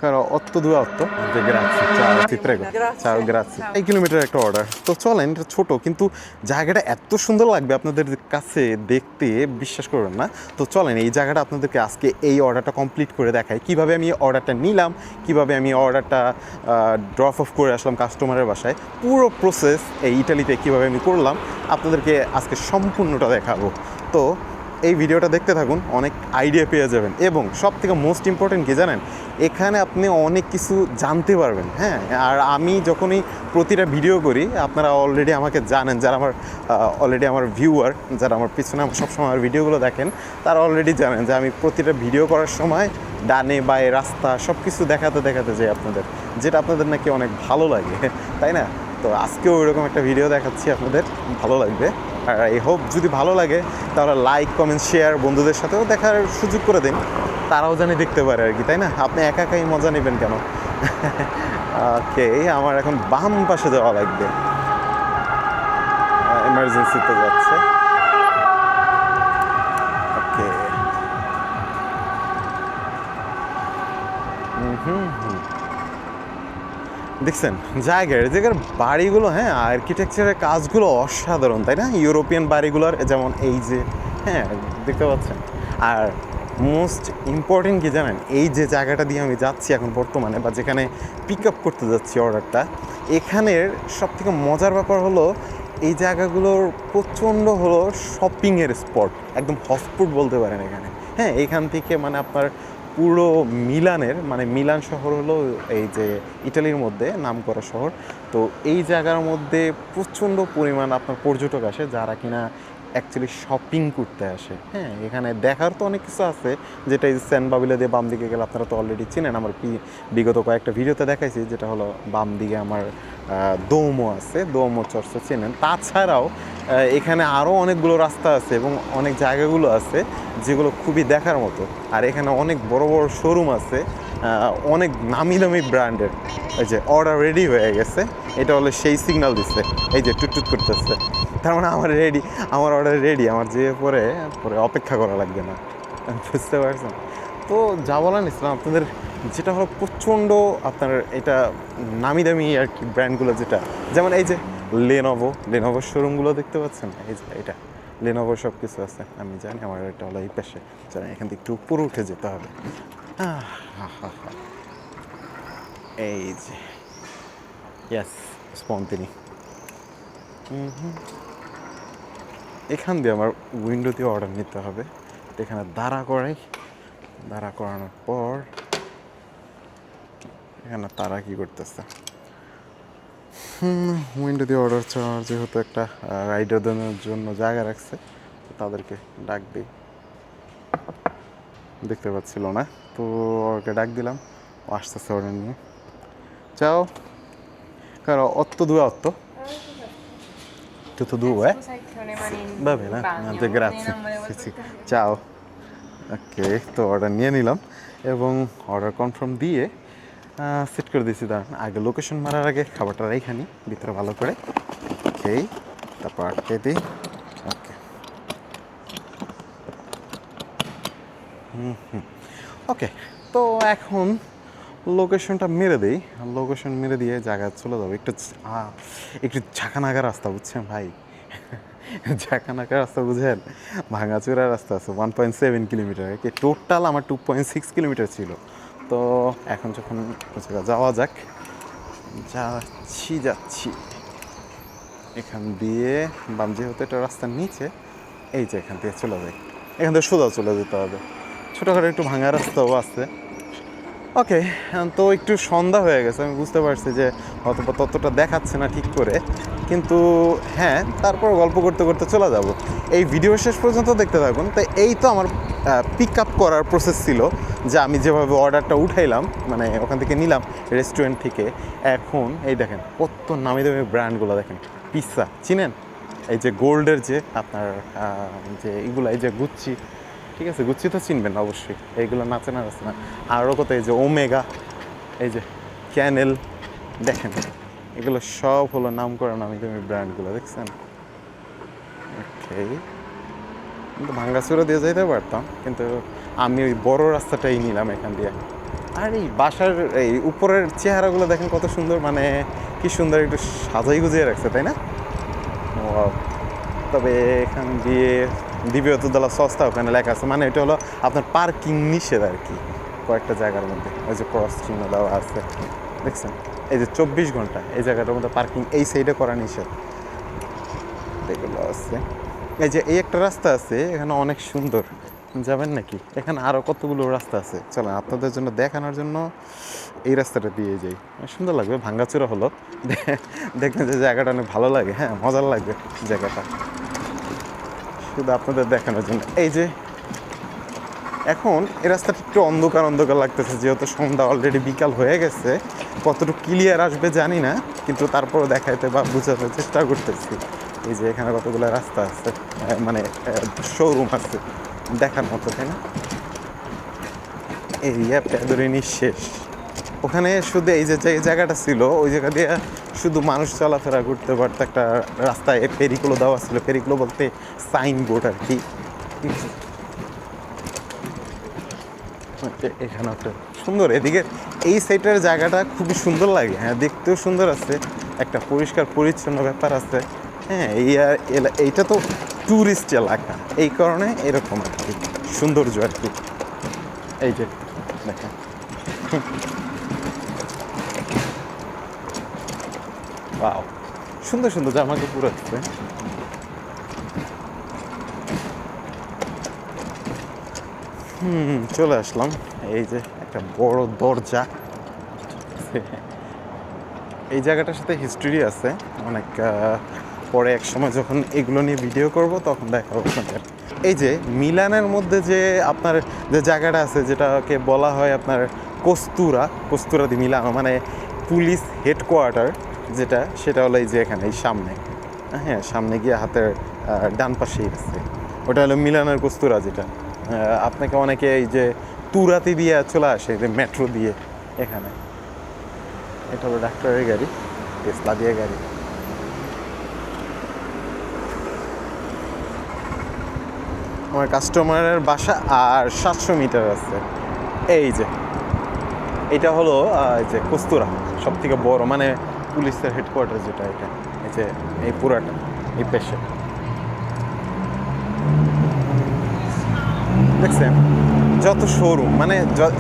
Caro, 828 grazie, ciao, ti prego. Ciao, grazie. 8 kilometre একটা order. তো চলেন, এটা ছোট কিন্তু জায়গাটা এত সুন্দর লাগবে আপনাদের কাছে দেখতে, বিশ্বাস করবেন না। তো চলেন এই জায়গাটা আপনাদেরকে আজকে এই অর্ডারটা কমপ্লিট করে দেখাই। কিভাবে আমি অর্ডারটা নিলাম, কিভাবে আমি অর্ডারটা ড্রপ অফ করে আসলাম কাস্টমারের বাসায়, পুরো প্রসেস এই ইটালিতে কিভাবে আমি করলাম আপনাদেরকে আজকে সম্পূর্ণটা দেখাবো। তো এই ভিডিওটা দেখতে থাকুন, অনেক আইডিয়া পেয়ে যাবেন এবং সব থেকে মোস্ট ইম্পর্টেন্ট কি জানেন, এখানে আপনি অনেক কিছু জানতে পারবেন। হ্যাঁ, আর আমি যখনই প্রতিটা ভিডিও করি, আপনারা অলরেডি আমাকে জানেন, যারা আমার অলরেডি আমার ভিউয়ার, যারা আমার পিছনে সবসময় আমার ভিডিওগুলো দেখেন, তারা অলরেডি জানেন যে আমি প্রতিটা ভিডিও করার সময় ডানে বায়ে রাস্তা সব কিছু দেখাতে দেখাতে যাই আপনাদের, যেটা আপনাদের নাকি অনেক ভালো লাগে, তাই না? তো আজকেও ওইরকম একটা ভিডিও দেখাচ্ছি, আপনাদের ভালো লাগবে। আর আই হোপ যদি ভালো লাগে তাহলে লাইক, কমেন্ট, শেয়ার, বন্ধুদের সাথেও দেখার সুযোগ করে দিন, তারাও জানি দেখতে পারে আর কি, তাই না? আপনি একা একাই মজা নেবেন কেন? ওকে, আমার এখন বাম পাশে যাওয়া লাগবে, এমার্জেন্সিতে যাচ্ছে। ওকে, দেখছেন জায়গার বাড়িগুলো, হ্যাঁ, আর্কিটেকচারের কাজগুলো অসাধারণ, তাই না? ইউরোপিয়ান বাড়িগুলোর যেমন এই যে, হ্যাঁ, দেখতে পাচ্ছেন। আর মোস্ট ইম্পর্টেন্ট কি জানেন, এই যে জায়গাটা দিয়ে আমি যাচ্ছি এখন বর্তমানে, বা যেখানে পিক আপ করতে যাচ্ছি অর্ডারটা, এখানের সবথেকে মজার ব্যাপার হলো এই জায়গাগুলোর প্রচণ্ড হলো শপিংয়ের স্পট, একদম হটস্পট বলতে পারেন এখানে। হ্যাঁ, এখান থেকে মানে আপনার পুরো মিলানের, মানে মিলান শহর হলো এই যে ইটালির মধ্যে নামকরা শহর। তো এই জায়গার মধ্যে প্রচণ্ড পরিমাণ আপনার পর্যটক আসে, যারা কিনা অ্যাকচুয়ালি শপিং করতে আসে। হ্যাঁ, এখানে দেখার তো অনেক কিছু আছে, যেটা এই সেন্ট বাবিলা দিয়ে বাম দিকে গেলে আপনারা তো অলরেডি চিনেন, আমার বিগত কয়েকটা ভিডিওতে দেখাইছি, যেটা হলো বাম দিকে আমার দোমো আছে, দোমো চর্চা চেনেন। তাছাড়াও এখানে আরও অনেকগুলো রাস্তা আছে এবং অনেক জায়গাগুলো আছে যেগুলো খুবই দেখার মতো। আর এখানে অনেক বড় বড় শোরুম আছে, অনেক নামি দামি ব্র্যান্ডের। এই যে অর্ডার রেডি হয়ে গেছে, এটা হলো সেই সিগন্যাল দিচ্ছে, এই যে টুটটুট করতেছে, তার মানে আমার রেডি, আমার অর্ডার রেডি, আমার যেয়ে পরে পরে অপেক্ষা করা লাগবে না, বুঝতে পারছেন? তো যা বলেন ইসলাম আপনাদের, যেটা হলো প্রচণ্ড আপনার এটা নামি দামি আর কি ব্র্যান্ডগুলো, যেটা যেমন এই যে লেনোভোর শোরুমগুলো দেখতে পাচ্ছেন, এই যে এটা লেনোভোর সব কিছু আছে। আমি জানি আমার এটা হলো এই পাশে, জানি এখান থেকে একটু উপরে উঠে যেতে হবে। এই যে ইয়াস, স্পন্তিনি। এখান দিয়ে আমার উইন্ডো দিয়ে অর্ডার নিতে হবে। এখানে দাঁড়া করানোর পর এখানে তারা কি করতেছে, উইন্ডো দিয়ে অর্ডার চাওয়ার যেহেতু একটা রাইডারদের জন্য জায়গা রাখছে, তো তাদেরকে ডাক দিই, দেখতে পাচ্ছিল না, তো ওকে ডাক দিলাম, ও আসতেছে অর্ডার নিয়ে। চাও কারো 828 tutto due? Scusa che non ne mani in Va bene, bagno, grazie. non me le Sì, vuoi sì. buttare. Ciao. ওকে, তো অর্ডার নিয়ে নিলাম এবং অর্ডার কনফার্ম দিয়ে সেট করে দিয়েছি। দাঁড়ান, আগে লোকেশন মারার আগে খাবারটা রেখানি ভিতরে ভালো করে, ওকে, তারপর আটকে দিই। ওকে, ওকে, তো এখন লোকেশনটা মেরে দিই, লোকেশন মেরে দিয়ে জায়গায় চলে যাবো। একটু ঝাঁকানাকা রাস্তা, বুঝছেন ভাই? ঝাঁকানাকা রাস্তা বুঝেন, ভাঙাচোরা রাস্তা আছে, 1.7 কিলোমিটার, টোটাল আমার 2.6 কিলোমিটার ছিল। তো এখন যখন যাওয়া যাক, যাচ্ছি এখান দিয়ে বাম, যেহেতু এটা রাস্তার নিচে, এই যে এখান থেকে চলে যাই, এখান থেকে সোজা চলে যেতে হবে। ছোটোখাটো একটু ভাঙা রাস্তাও আছে। ওকে, তো একটু সন্ধ্যা হয়ে গেছে, আমি বুঝতে পারছি যে অথবা ততটা দেখাচ্ছে না ঠিক করে, কিন্তু হ্যাঁ, তারপর গল্প করতে করতে চলে যাব। এই ভিডিও শেষ পর্যন্ত দেখতে থাকুন। তো এই তো আমার পিক আপ করার প্রসেস ছিল, যে আমি যেভাবে অর্ডারটা উঠাইলাম, মানে ওখান থেকে নিলাম রেস্টুরেন্ট থেকে। এখন এই দেখেন কত নামি দামি ব্র্যান্ডগুলো দেখেন, পিৎজা চিনেন, এই যে গোল্ডের যে আপনার যে এগুলো, এই যে গুচ্ছি, ঠিক আছে, গুচ্ছি তো চিনবেন অবশ্যই, এইগুলো নাচে না আছে না। আরও কত, এই যে ওমেগা, এই যে ক্যানেল, দেখেন এগুলো সব হলো নাম করা নামি দামি ব্র্যান্ডগুলো, দেখছেন? ওকে, কিন্তু ভাঙ্গাচুরা দিয়ে যেতে পারতাম, কিন্তু আমি ওই বড় রাস্তাটাই নিলাম এখান দিয়ে। আর এই বাসার এই উপরের চেহারাগুলো দেখেন কত সুন্দর, মানে কি সুন্দর একটু সাজাই গুজিয়ে রাখছে, তাই না? Wow! তবে এখান দিয়ে দ্বিতীয়তলা সস্তা ওখানে লেখা আছে, মানে এটা হলো আপনার পার্কিং নিষেধ আর কি কয়েকটা জায়গার মধ্যে। ওই যে ক্রস চিহ্ন দেওয়া আছে দেখছেন, এই যে 24 ঘন্টা এই জায়গাটার মধ্যে পার্কিং এই সাইডে করা নিষেধ, এগুলো আছে। এই যে এই একটা রাস্তা আছে এখানে অনেক সুন্দর, যাবেন নাকি? এখানে আরও কতগুলো রাস্তা আছে, চলেন আপনাদের জন্য দেখানোর জন্য এই রাস্তাটা দিয়ে যাই। সুন্দর লাগবে, ভাঙ্গাচুরা হলো, দেখবেন যে জায়গাটা অনেক ভালো লাগে, হ্যাঁ মজার লাগবে জায়গাটা, শুধু আপনাদের দেখানোর জন্য। এই যে এখন এই রাস্তাটা একটু অন্ধকার অন্ধকার লাগতেছে, যেহেতু সন্ধ্যা অলরেডি বিকাল হয়ে গেছে। কতটুকু ক্লিয়ার আসবে জানি না, কিন্তু তারপরও দেখাইতে বা বোঝাতে চেষ্টা করতেছি। এই যে এখানে কতগুলো রাস্তা আছে, মানে শোরুম আছে দেখার মতো, তাই না? এরিয়া প্যাদরি নিঃশেষ। ওখানে শুধু এই যে জায়গাটা ছিল ওই জায়গা দিয়ে শুধু মানুষ চলাফেরা করতে পারতো, একটা রাস্তায় পেরিগুলো দেওয়া ছিল, পেরিগুলো বলতে সাইনবোর্ড আর কি। এখানে একটা সুন্দর, এদিকে এই সাইডের জায়গাটা খুবই সুন্দর লাগে, হ্যাঁ দেখতেও সুন্দর আছে, একটা পরিষ্কার পরিচ্ছন্ন ব্যাপার আছে। হ্যাঁ এইটা তো ট্যুরিস্ট এলাকা, এই কারণে এরকম আর কি সৌন্দর্য আর কি। এই যে দেখেন ওয়াও, সুন্দর সুন্দর জামা কাপড় আছে। চলে আসলাম, এই যে একটা বড় দরজা, এই জায়গাটার সাথে হিস্ট্রি আছে অনেক, পরে এক সময় যখন এগুলো নিয়ে ভিডিও করব তখন দেখাবো আপনাদের। এই যে মিলানের মধ্যে যে আপনার যে জায়গাটা আছে যেটাকে বলা হয় আপনার কস্তুরা দি মিলানো, মানে পুলিশ হেডকোয়ার্টার যেটা, সেটা হলো এই যে এখানে এই সামনে, হ্যাঁ সামনে গিয়ে হাতের ডান পাশেই আছে, ওটা হলো মিলানের কস্তুরা, যেটা আপনাকে অনেকে এই যে তুরাতি দিয়ে চলে আসে যে মেট্রো দিয়ে এখানে। এটা হলো ডাক্তারের গাড়ি, টেসলা দিয়ে গাড়ি। আমার কাস্টমারের বাসা আর 700 মিটার আছে। এই যে এটা হলো এই যে কস্তুরা, সব থেকে বড় মানে পুলিশের হেডকোয়ার্টার যেটা, এটা এই যে এই পুরাটা এই পেশে দেখছেন যত শোরুম, মানে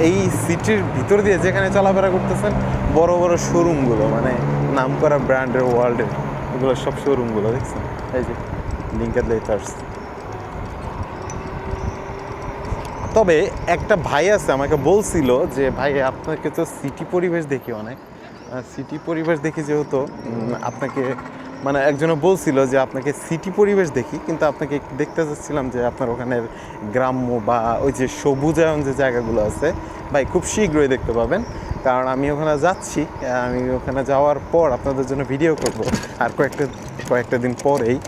এই সিটির ভিতর দিয়ে যেখানে চলাফেরা করতেছেন বড় বড় শোরুমগুলো, মানে নাম করা ব্র্যান্ডের ওয়ার্ল্ডের এগুলো সব শোরুমগুলো দেখছেন। এই যে লিঙ্কের লেটার্স। তবে একটা ভাই আছে আমাকে বলছিল যে ভাই আপনাকে তো সিটি পরিবেশ দেখি অনেক, সিটি পরিবেশ দেখি যেহেতু আপনাকে, মানে একজনে বলছিল যে আপনাকে সিটি পরিবেশ দেখি, কিন্তু আপনাকে দেখতে চাচ্ছিলাম যে আপনার ওখানের গ্রাম্য বা ওই যে সবুজায়ন যে জায়গাগুলো আছে ভাই খুব শীঘ্রই দেখতে পাবেন, কারণ আমি ওখানে যাচ্ছি। আমি ওখানে যাওয়ার পর আপনাদের জন্য ভিডিও করব, আর কয়েকটা দিন পরেই।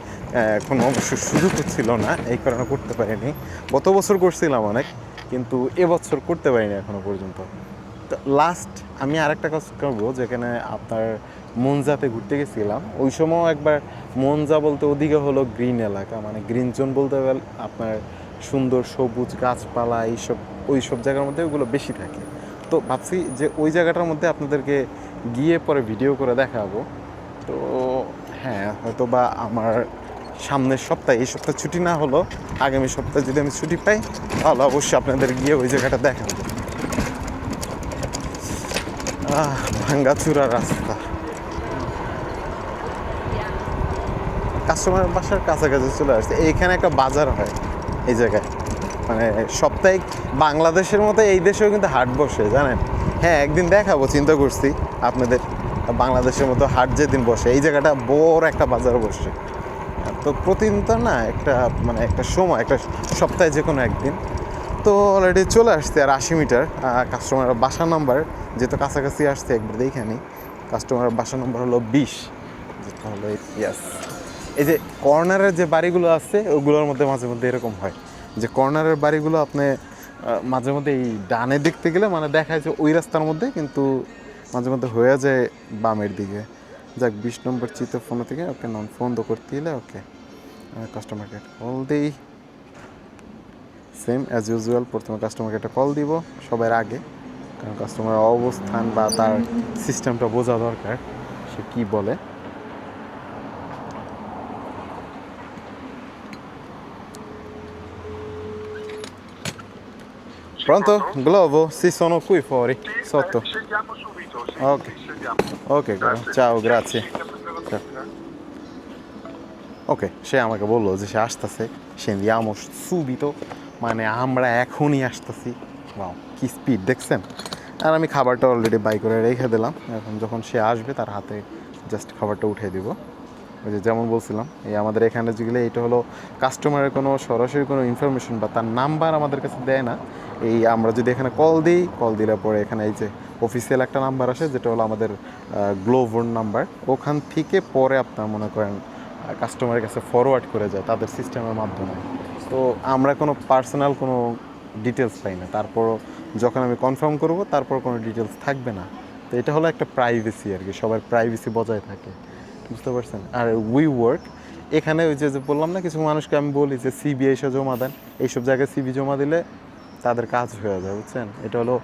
কোনো অবশ্য সুযোগ ছিল না, এই কারণে করতে পারিনি। গত বছর করছিলাম অনেক, কিন্তু এবছর করতে পারিনি এখনো পর্যন্ত। তো লাস্ট আমি আরেকটা কাজ করবো, যেখানে আপনার মনজাতে ঘুরতে গেছিলাম, ওই সময় একবার মনজা বলতে ওদিকে হলো গ্রিন এলাকা, মানে গ্রিন জোন বলতে গেলে আপনার সুন্দর সবুজ গাছপালা এইসব, ওই সব জায়গার মধ্যে ওগুলো বেশি থাকে। তো ভাবছি যে ওই জায়গাটার মধ্যে আপনাদেরকে গিয়ে পরে ভিডিও করে দেখাবো। তো হ্যাঁ হয়তো বা আমার সামনের সপ্তাহে, এই সপ্তাহে ছুটি না হলো আগামী সপ্তাহে যদি আমি ছুটি পাই তাহলে অবশ্যই আপনাদের গিয়ে ওই জায়গাটা দেখাবো। ভাঙ্গাচুরা রাস্তা, কাস্টমার বাসার কাছাকাছি চলে আসছে। এইখানে একটা বাজার হয় এই জায়গায়, মানে সাপ্তাহিক, বাংলাদেশের মতো এই দেশেও কিন্তু হাট বসে জানেন। হ্যাঁ একদিন দেখাবো, চিন্তা করছি আপনাদের, বাংলাদেশের মতো হাট যেদিন বসে এই জায়গাটা বড় একটা বাজার বসে। তো প্রতিদিন তো না, একটা মানে একটা সময়, একটা সপ্তাহে যে কোনো একদিন। তো অলরেডি চলে আসছে আর 80 মিটার। কাস্টমারের বাসা নাম্বার যেহেতু কাছাকাছি আসছে একবার দেখে নিই। কাস্টমারের বাসা নম্বর হলো 20, যেটা হলো ইয়াস। এই যে কর্নারের যে বাড়িগুলো আছে ওগুলোর মধ্যে মাঝে মধ্যে এরকম হয় যে কর্নারের বাড়িগুলো আপনি মাঝে মধ্যে এই ডানে দেখতে গেলে মানে দেখা যায় ওই রাস্তার মধ্যে, কিন্তু মাঝে মধ্যে হয়ে যায় বামের দিকে। যাক 20 নম্বর চিতো ফোন থেকে ওকে নন ফোন তো করতে দিলে ওকে কাস্টমার কেয়ার কল দিই, সেম অ্যাজ ইউজুয়াল। প্রথমে কাস্টমার কেয়ারটা কল দিব সবার আগে, কারণ কাস্টমারের অবস্থান বা তার সিস্টেমটা বোঝা দরকার, সে কি বলে। Pronto? Glovo? Sì, sono qui fuori, sotto. Scendiamo subito, sì, Ok. scendiamo. Ok, caro. Ciao, grazie. Sempre Ciao. veloce. ওকে, সে আমাকে বললো যে সে আসতেছে, scendiamo subito, মানে আমরা এখনই আসতেছি। ওয়াও, কি স্পিড দেখছেন। আর আমি খাবারটা অলরেডি বাই করে রেখে দিলাম, এখন যখন সে আসবে তার হাতে জাস্ট খাবারটা উঠিয়ে দিব। ওই যে যেমন বলছিলাম, এই আমাদের এখানে যেগুলো এটা হলো কাস্টমারের কোনো সরাসরি কোনো ইনফরমেশন বা তার নাম্বার আমাদের কাছে দেয় না। এই আমরা যদি এখানে কল দিই, কল দিলে পরে এখানে এই যে অফিসিয়াল একটা নাম্বার আসে যেটা হলো আমাদের গ্লোভোর নাম্বার, ওখান থেকে পরে আপনার মনে করেন কাস্টমারের কাছে ফরওয়ার্ড করে যায় তাদের সিস্টেমের মাধ্যমে। তো আমরা কোনো পার্সোনাল কোনো ডিটেলস পাই না, তারপরও যখন আমি কনফার্ম করব তারপর কোনো ডিটেলস থাকবে না। তো এটা হলো একটা প্রাইভেসি আর কি, সবার প্রাইভেসি বজায় থাকে, বুঝতে পারছেন। আর উই ওয়ার্ক এখানে ওই যে বললাম না, কিছু মানুষকে আমি বলি যে সিবি এসে জমা দেন, এইসব জায়গায় সিবি জমা দিলে তাদের কাজ হয়ে যায়, বুঝছেন। এটা হলো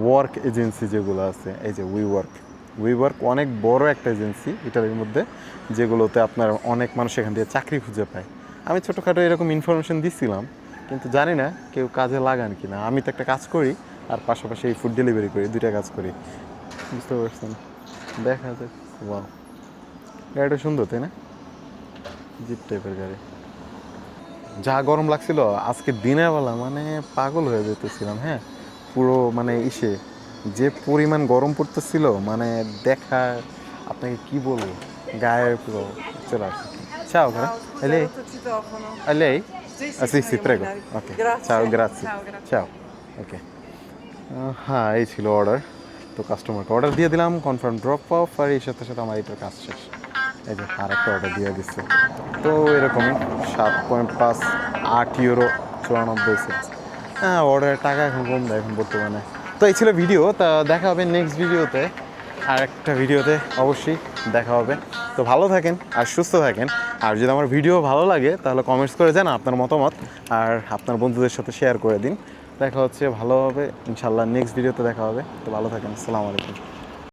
ওয়ার্ক এজেন্সি যেগুলো আছে, এই যে উই ওয়ার্ক অনেক বড় একটা এজেন্সি ইটালির মধ্যে, যেগুলোতে আপনার অনেক মানুষ এখান থেকে চাকরি খুঁজে পায়। আমি ছোটোখাটো এরকম ইনফরমেশন দিচ্ছিলাম, কিন্তু জানি না কেউ কাজে লাগান কি না। আমি তো একটা কাজ করি আর পাশাপাশি এই ফুড ডেলিভারি করি, দুইটা কাজ করি, বুঝতে পারছেন। দেখা যাক। ওয়াও, গাড়িটা সুন্দর তাই না, জিপ টাইপের গাড়ি। যা গরম লাগছিল আজকে দিনের বেলা, মানে পাগল হয়ে যেতেছিলাম। হ্যাঁ, পুরো মানে যে পরিমাণ গরম পড়তেছিল, মানে দেখা আপনাকে কি বলবো, গায়ে পুরো চলে আসছে। Ciao, Ciao, è scusa, lei? rotto il citofono. È lei? Sì, sì, Ah, sì, sono sì, io, prego. Marinari. Ok. Grazie. Ciao, grazie. Ciao, grazie. Ciao. ওকে, হ্যাঁ এই ছিল অর্ডার। তো কাস্টমারকে অর্ডার দিয়ে দিলাম, কনফার্ম ড্রপ অফ, আর এই সাথে সাথে আমার এটার কাজ শেষ। এই যে আর একটা অর্ডার দিয়ে দিচ্ছে। তো এরকমই 7.58 ইউরো 94 সেন্ট। হ্যাঁ, অর্ডারের টাকা এখন কম দেয় এখন বর্তমানে। তো এই ছিল ভিডিও, তা দেখা হবে নেক্সট ভিডিওতে, আর একটা ভিডিওতে অবশ্যই দেখা হবে। তো ভালো থাকেন আর সুস্থ থাকেন। আর যদি আমার ভিডিও ভালো লাগে তাহলে কমেন্টস করে জানান আপনার মতামত, আর আপনার বন্ধুদের সাথে শেয়ার করে দিন। দেখা হচ্ছে ভালো হবে ইনশাল্লাহ, নেক্সট ভিডিওতে দেখা হবে। তো ভালো থাকেন, আসসালামু আলাইকুম।